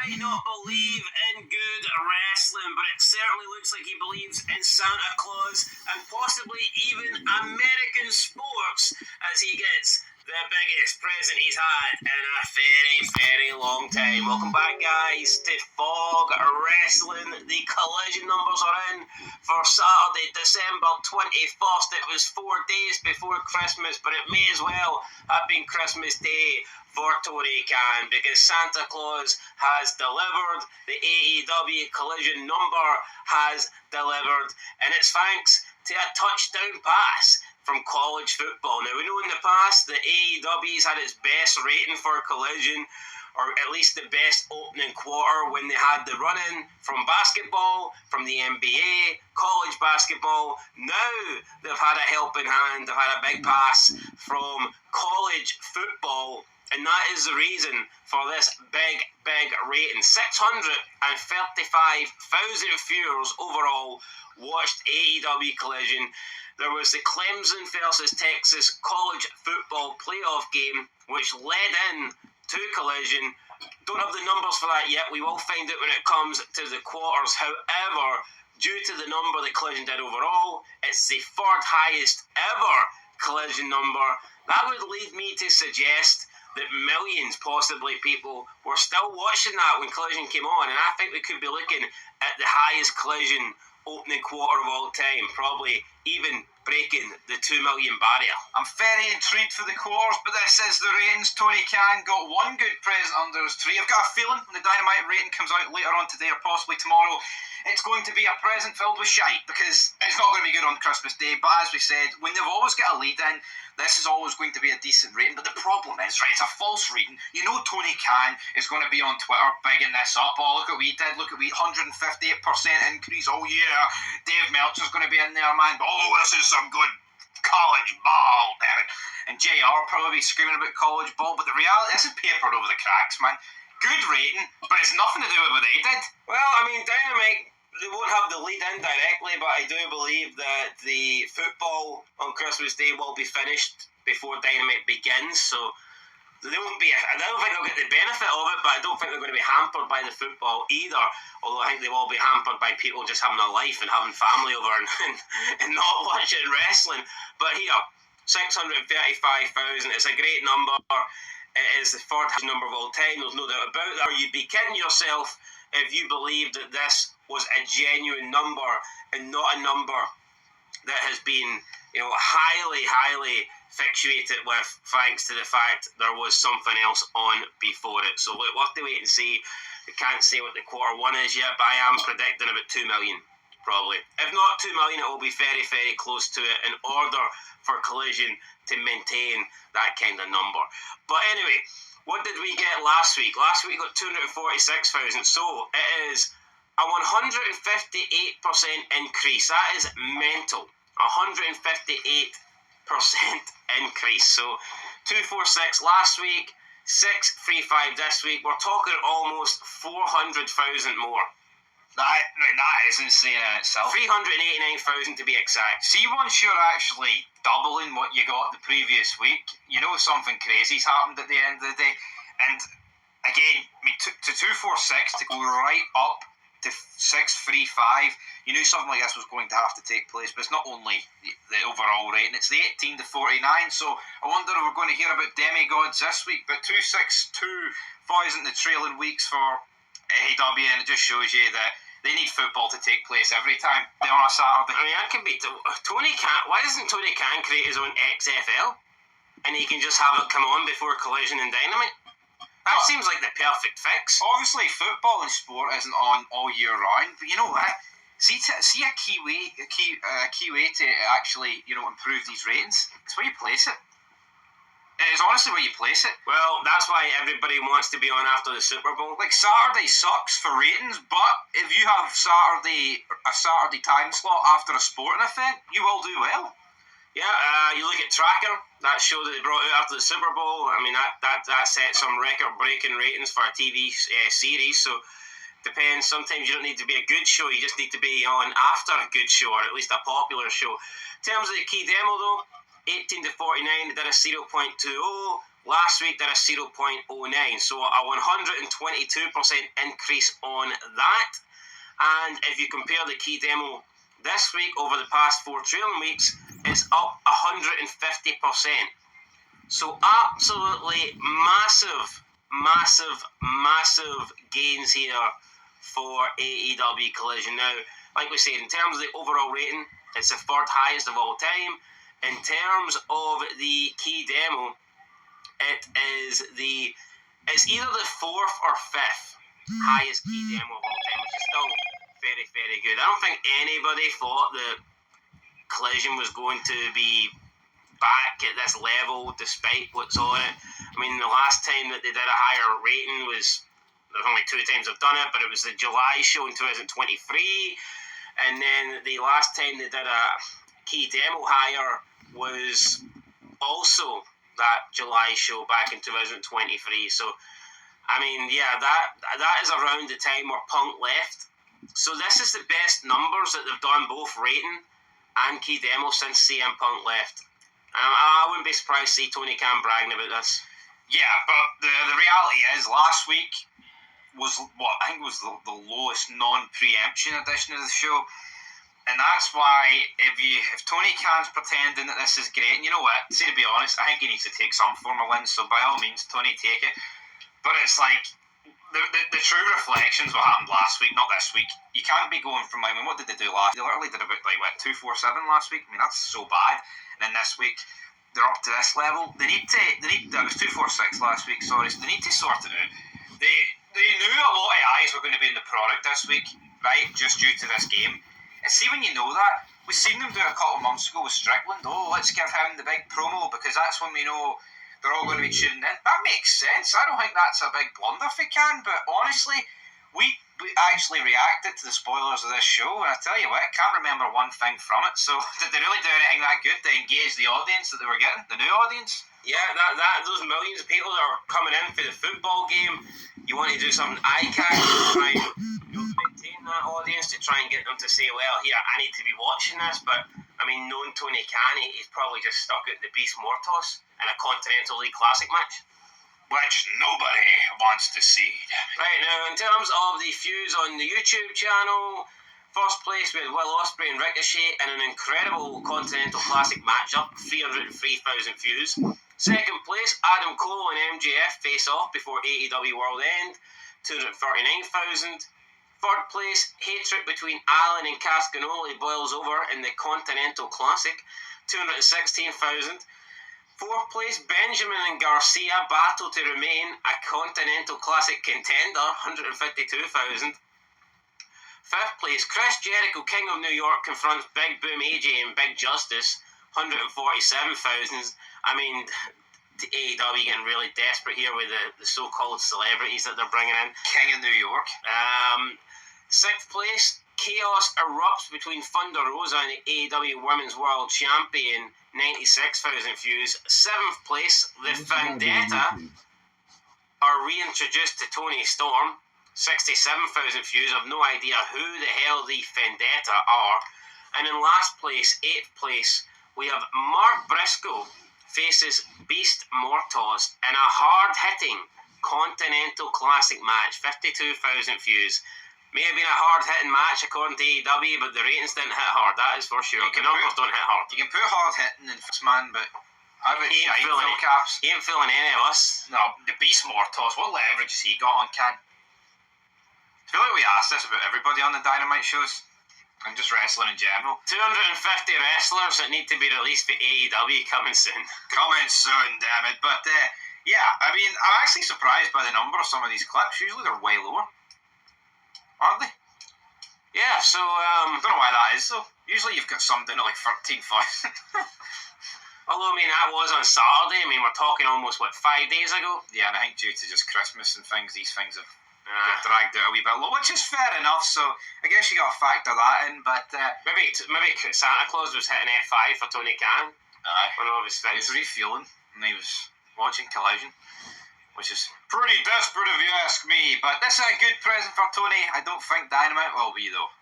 might not believe in good wrestling, but it certainly looks like he believes in Santa Claus and possibly even American sports as he gets the biggest present he's had in a very, very long time. Welcome back, guys, to Fog Wrestling. The collision numbers are in for Saturday, December 21st. It was 4 days before Christmas, but it may as well have been Christmas Day for Tony Khan, because Santa Claus has delivered. The AEW collision number has delivered, and it's thanks to a touchdown pass from college football. Now, we know in the past that AEW's had its best rating for collision, or at least the best opening quarter, when they had the run-in from basketball, from the NBA, college basketball. Now they've had a helping hand, they've had a big pass from college football, and that is the reason for this big rating. 635,000 viewers overall watched AEW Collision. There was the Clemson versus Texas college football playoff game, which led in to Collision. Don't have the numbers for that yet. We will find it when it comes to the quarters. However, due to the number that Collision did overall, it's the third highest ever Collision number. That would lead me to suggest that millions, possibly people, were still watching that when Collision came on, and I think we could be looking at the highest Collision opening quarter of all time, probably even breaking the 2 million barrier. I'm very intrigued for the quarters, but this is the ratings. Tony Khan got one good present under his tree. I've got a feeling when the Dynamite rating comes out later on today or possibly tomorrow, it's going to be a present filled with shite, because it's not going to be good on Christmas Day. But as we said, when they've always got a lead in, this is always going to be a decent rating. But the problem is, right, it's a false reading. You know Tony Khan is going to be on Twitter bigging this up. Oh, look at what he did. Look at what 158% increase. Oh, yeah. Dave Meltzer's going to be in there, man. Oh, this is some good college ball, damn it. And JR probably screaming about college ball. But the reality, this is papered over the cracks, man. Good rating, but it's nothing to do with what they did. Well, I mean, Dynamite, they won't have the lead in directly, but I do believe that the football on Christmas Day will be finished before Dynamite begins, so they won't be. I don't think they'll get the benefit of it, but I don't think they're going to be hampered by the football either, although I think they will be hampered by people just having a life and having family over and not watching wrestling. But here, 635,000, it's a great number. It is the third highest number of all time, there's no doubt about that. You'd be kidding yourself if you believed that this was a genuine number and not a number that has been, highly fixated with, thanks to the fact there was something else on before it. So we'll have to wait and see. We can't say what the quarter one is yet, but I am predicting about 2 million, probably. If not 2 million, it will be very, very close to it in order for Collision to maintain that kind of number. But anyway, what did we get last week? Last week we got 246,000, so it is a 158% increase. That is mental. 158% increase. So 246 last week, 635 this week. We're talking almost 400,000 more. That is insane in itself. 389,000 to be exact. See, once you're actually doubling what you got the previous week, you know something crazy's happened at the end of the day. And again, to 246 to go right up to 635, you knew something like this was going to have to take place. But it's not only the overall rating, it's the 18 to 49. So I wonder if we're going to hear about demigods this week. But 262 boys in the trailing weeks for AEW, and it just shows you that they need football to take place every time they're on a Saturday. I mean, that can be Tony Khan. Why doesn't Tony Khan create his own XFL, and he can just have it come on before Collision and Dynamite? That seems like the perfect fix. Obviously, football and sport isn't on all year round, but you know what? See a key way to actually improve these ratings. It's where you place it. It is honestly where you place it. Well, that's why everybody wants to be on after the Super Bowl. Like, Saturday sucks for ratings, but if you have a Saturday time slot after a sporting event, you will do well. Yeah, you look at Tracker, that show that they brought out after the Super Bowl. I mean, that set some record-breaking ratings for a TV series, so depends. Sometimes you don't need to be a good show, you just need to be on after a good show, or at least a popular show. In terms of the key demo, though, 18 to 49, they did a 0.20. Last week did a 0.09, so a 122% increase on that. And if you compare the key demo this week over the past 4 trailing weeks, it's up 150%. So absolutely massive gains here for AEW Collision. Now, like we said, in terms of the overall rating, it's the 3rd highest of all time. In terms of the key demo, it's either the 4th or 5th highest key demo of all time, which is still very good. I don't think anybody thought that Collision was going to be back at this level despite what's on it. I mean, the last time that they did a higher rating was, there's only 2 times I've done it, but it was the July show in 2023, and then the last time they did a key demo higher was also that July show back in 2023. So I mean, yeah, that is around the time where Punk left. So this is the best numbers that they've done, both rating and key demo, since CM Punk left. I wouldn't be surprised to see Tony Khan bragging about this. Yeah, but the reality is, last week was what I think was the lowest non-preemption edition of the show. And that's why if Tony Khan's pretending that this is great, and you know what, to be honest, I think he needs to take some form of win, so by all means, Tony, take it. But it's like, the true reflections what happened last week, not this week. You can't be going from, I mean, what did they do last? They literally did about, 247 last week. I mean, that's so bad. And then this week, they're up to this level. They need, that was 246 last week, sorry, so they need to sort it out. They knew a lot of eyes were going to be in the product this week, right, just due to this game. And see, when you know that, we've seen them do it a couple of months ago with Strickland. Oh, let's give him the big promo because that's when we know they're all going to be tuning in. That makes sense. I don't think that's a big blunder if we can, but honestly, we actually reacted to the spoilers of this show, and I tell you what, I can't remember one thing from it. So did they really do anything that good to engage the audience that they were getting, the new audience? Yeah, those millions of people that are coming in for the football game, you want to do something eye-catching to try and maintain that audience, to try and get them to say, well, here, I need to be watching this. But I mean, knowing Tony Khan, he's probably just stuck at the Beast Mortos in a Continental League Classic match, which nobody wants to see. Right, now, in terms of the views on the YouTube channel, first place we had Will Ospreay and Ricochet in an incredible Continental Classic matchup, 303,000 views. Second place, Adam Cole and MJF face off before AEW World End, 239,000. Third place, hatred between Allen and Cascanoli boils over in the Continental Classic, 216,000. Fourth place, Benjamin and Garcia battle to remain a Continental Classic contender, 152,000. Fifth place, Chris Jericho, King of New York, confronts Big Boom AJ and Big Justice, 147,000. I mean, AEW getting really desperate here with the so-called celebrities that they're bringing in. King of New York. Sixth place, chaos erupts between Thunder Rosa and the AEW Women's World Champion, 96,000 views. Seventh place, the Vendetta are reintroduced to Tony Storm, 67,000 views. I've no idea who the hell the Vendetta are. And in last place, eighth place, we have Mark Briscoe faces Beast Mortos in a hard-hitting Continental Classic match, 52,000 views. May have been a hard-hitting match according to AEW, but the ratings didn't hit hard, that is for sure. The numbers don't hit hard. You can put hard-hitting in first man, but how about he ain't fooling any of us. No, the Beast Mortos, what leverage has he got on Khan? I feel like we asked this about everybody on the Dynamite shows. And just wrestling in general. 250 wrestlers that need to be released for AEW coming soon. Coming soon, damn it. But, yeah, I mean, I'm actually surprised by the number of some of these clips. Usually they're way lower. Aren't they? Yeah, so, I don't know why that is, though. Usually you've got some down at like 13,000. Although, I mean, that was on Saturday. I mean, we're talking almost, 5 days ago? Yeah, and I think due to just Christmas and things, these things have dragged out a wee bit low, which is fair enough, so I guess you got to factor that in, but maybe Santa Claus was hitting F5 for Tony Khan. One of his things. He was refueling, and he was watching Collision, which is pretty desperate if you ask me, but this is a good present for Tony. I don't think Dynamite will be, though.